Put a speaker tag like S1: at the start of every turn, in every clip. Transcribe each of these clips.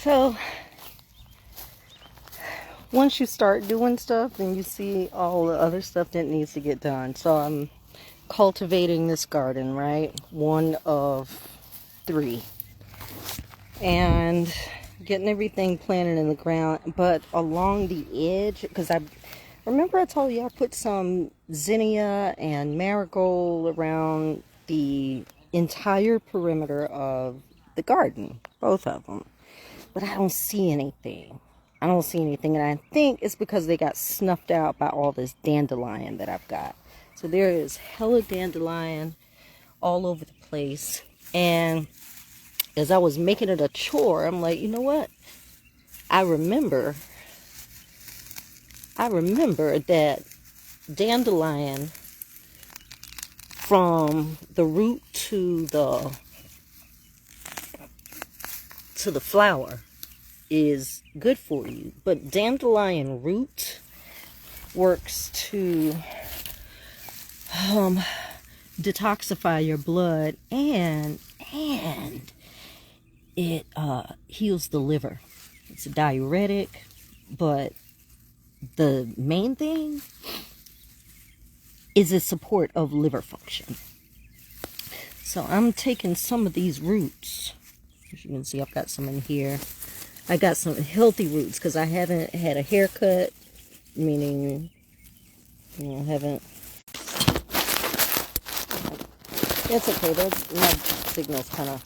S1: So once you start doing stuff, then you see all the other stuff that needs to get done. So I'm cultivating this garden, right? One of 3. And getting everything planted in the ground. But along the edge, because I remember I told you I put some zinnia and marigold around the entire perimeter of the garden. Both of them. But I don't see anything. I don't see anything, and I think it's because they got snuffed out by all this dandelion that I've got. So there is hella dandelion all over the place. And as I was making it a chore, I'm like, you know what? I remember that dandelion from the root to the flower is good for you, but dandelion root works to detoxify your blood, and it heals the liver. It's a diuretic, but the main thing is a support of liver function. So I'm taking some of these roots. As you can see, I've got some in here. I got some healthy roots because I haven't had a haircut, meaning, you know, haven't. It's okay. My signal's kind of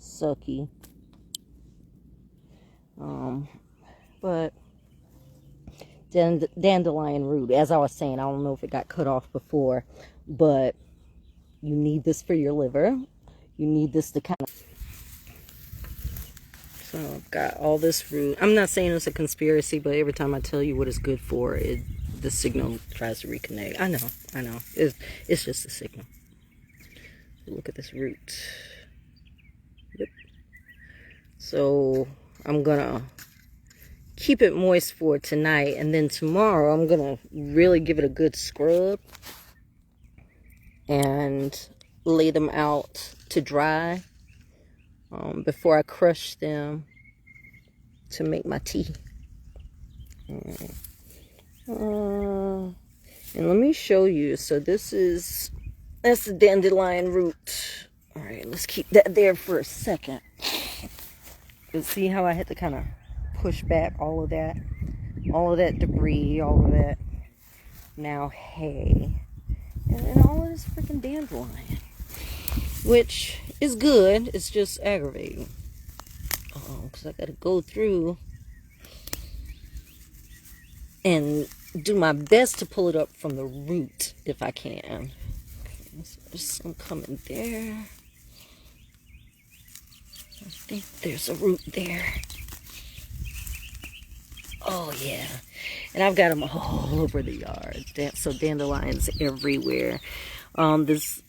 S1: sucky. But dandelion root, as I was saying, I don't know if it got cut off before, but you need this for your liver. You need this to kind of. So I've got all this root. I'm not saying it's a conspiracy, but every time I tell you what it's good for, the signal tries to reconnect. I know. It's just a signal. Look at this root. Yep. So I'm gonna keep it moist for tonight, and then tomorrow I'm gonna really give it a good scrub and lay them out to dry before I crush them to make my tea. And let me show you. So that's the dandelion root. All right, let's keep that there for a second. You see how I had to kind of push back all of that debris, all of that now hay, and then all of this freaking dandelion, which is good. It's just aggravating because I gotta go through and do my best to pull it up from the root if I can. So there's some coming there. I think there's a root there. Oh yeah, and I've got them all over the yard. So dandelions everywhere. This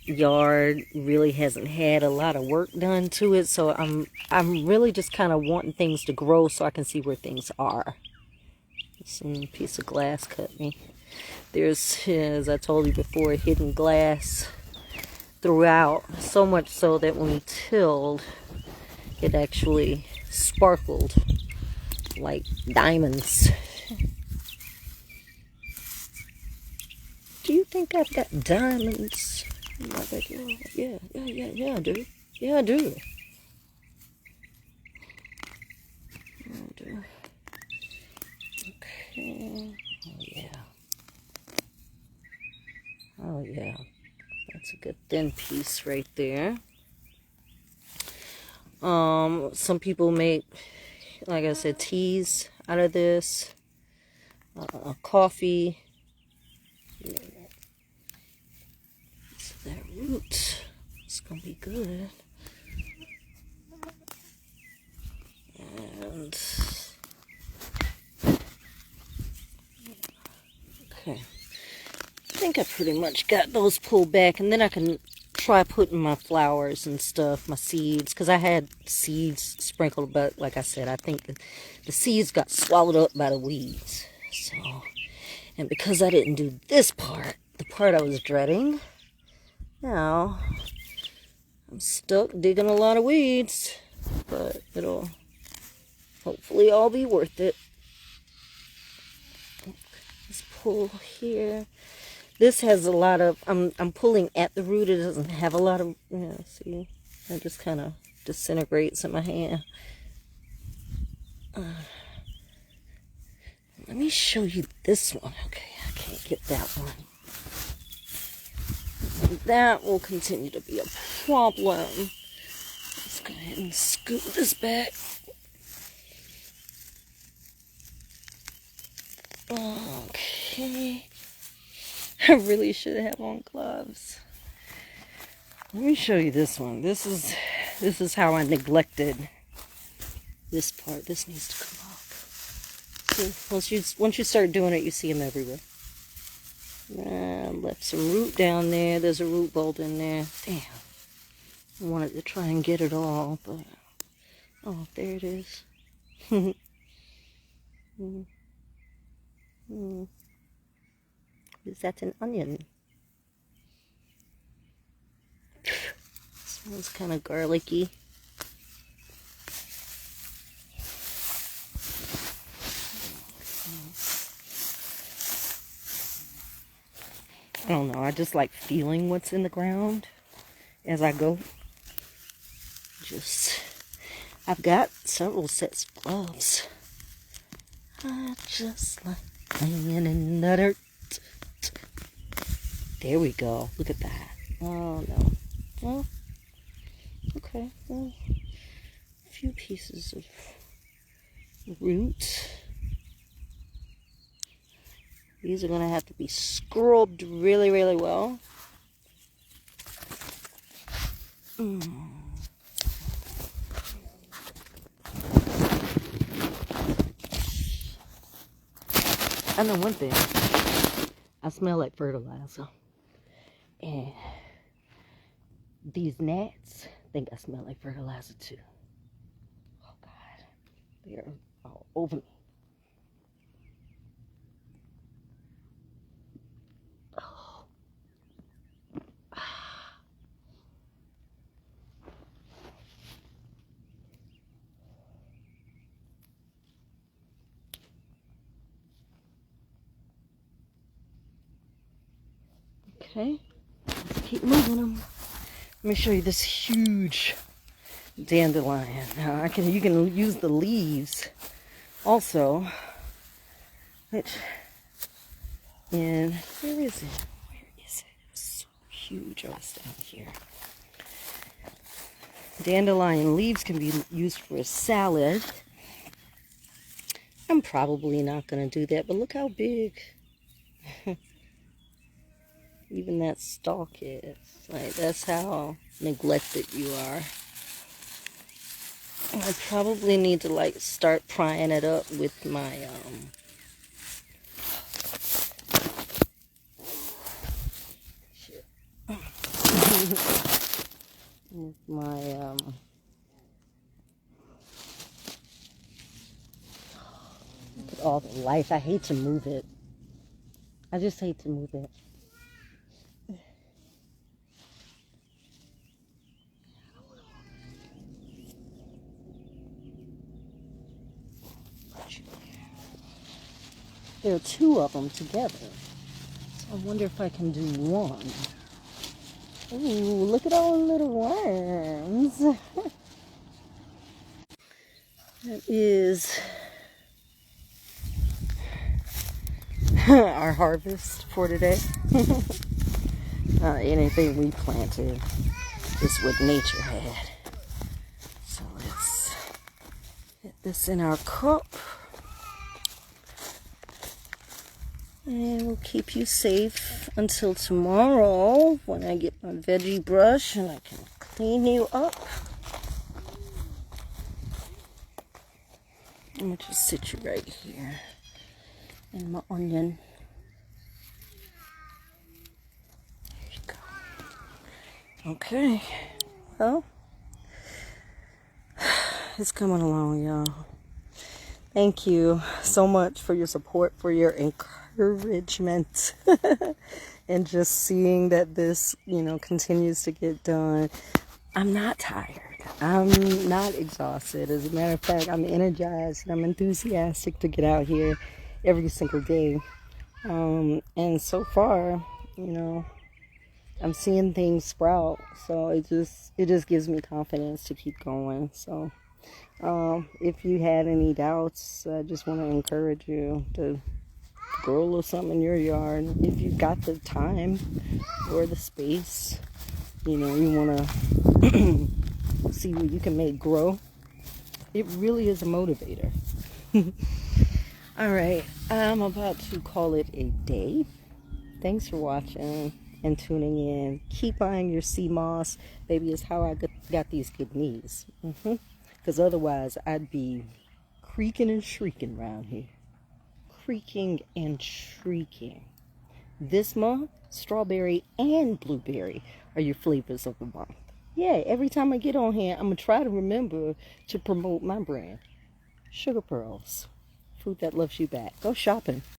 S1: yard really hasn't had a lot of work done to it, so I'm really just kind of wanting things to grow so I can see where things are. Some piece of glass cut me. There's, as I told you before, hidden glass throughout, so much so that when we tilled, it actually sparkled like diamonds. Do you think I've got diamonds in my backyard? Yeah, I do. Yeah, I do. Okay. Oh yeah. That's a good thin piece right there. Some people make, like I said, teas out of this. Coffee. So that root is gonna be good. And okay. I think I pretty much got those pulled back, and then I can try putting my flowers and stuff, my seeds, because I had seeds sprinkled, but like I said, I think the seeds got swallowed up by the weeds. So, and because I didn't do this part, the part I was dreading, now I'm stuck digging a lot of weeds, but it'll Hopefully all be worth it. Let's pull here. This has a lot of, I'm pulling at the root. It doesn't have a lot of, see, it just kind of disintegrates in my hand. Let me show you this one. Okay, I can't get that one. And that will continue to be a problem. Let's go ahead and scoot this back. Okay. I really should have on gloves. Let me show you this one. This is how I neglected this part. This needs to come off. See, once you start doing it, you see them everywhere. Left some root down there. There's a root bulb in there. Damn. I wanted to try and get it all, but oh, there it is. Is that an onion? Smells kind of garlicky. I don't know. I just like feeling what's in the ground as I go. I've got several sets of gloves. I just like playing in the dirt. There we go. Look at that. Oh, no. Well, okay. Well, a few pieces of root. These are going to have to be scrubbed really, really well. I know one thing. I smell like fertilizer. And these gnats think I smell like fertilizer too. Oh God. They're all over me. Oh. Okay. Let's keep moving them. Let me show you this huge dandelion. Now you can use the leaves also. Which, and where is it? Where is it? It was so huge. I was down here. Dandelion leaves can be used for a salad. I'm probably not going to do that, but look how big even that stalk is. Like, that's how neglected you are. I probably need to like start prying it up with my with my look at all the life. I hate to move it. I just hate to move it. There are two of them together. So I wonder if I can do one. Ooh, look at all the little worms. That is our harvest for today. Anything we planted is what nature had. So let's get this in our cup. And we'll keep you safe until tomorrow when I get my veggie brush and I can clean you up. I'm going to just sit you right here. And my onion. There you go. Okay. Well, it's coming along, y'all. Thank you so much for your support, for your encouragement, and just seeing that this, continues to get done. I'm not tired. I'm not exhausted. As a matter of fact, I'm energized and I'm enthusiastic to get out here every single day. And so far, you know, I'm seeing things sprout. So it just gives me confidence to keep going. So if you had any doubts, I just want to encourage you to grow a little something in your yard. If you've got the time or the space, you know, you want to see what you can make grow. It really is a motivator. All right, I'm about to call it a day. Thanks for watching and tuning in. Keep eyeing your sea moss. Baby, is how I got these good knees. Because otherwise, I'd be creaking and shrieking around here. Creaking and shrieking. This month, strawberry and blueberry are your flavors of the month. Yeah, every time I get on here, I'm going to try to remember to promote my brand. Sugar Pearls. Food that loves you back. Go shopping.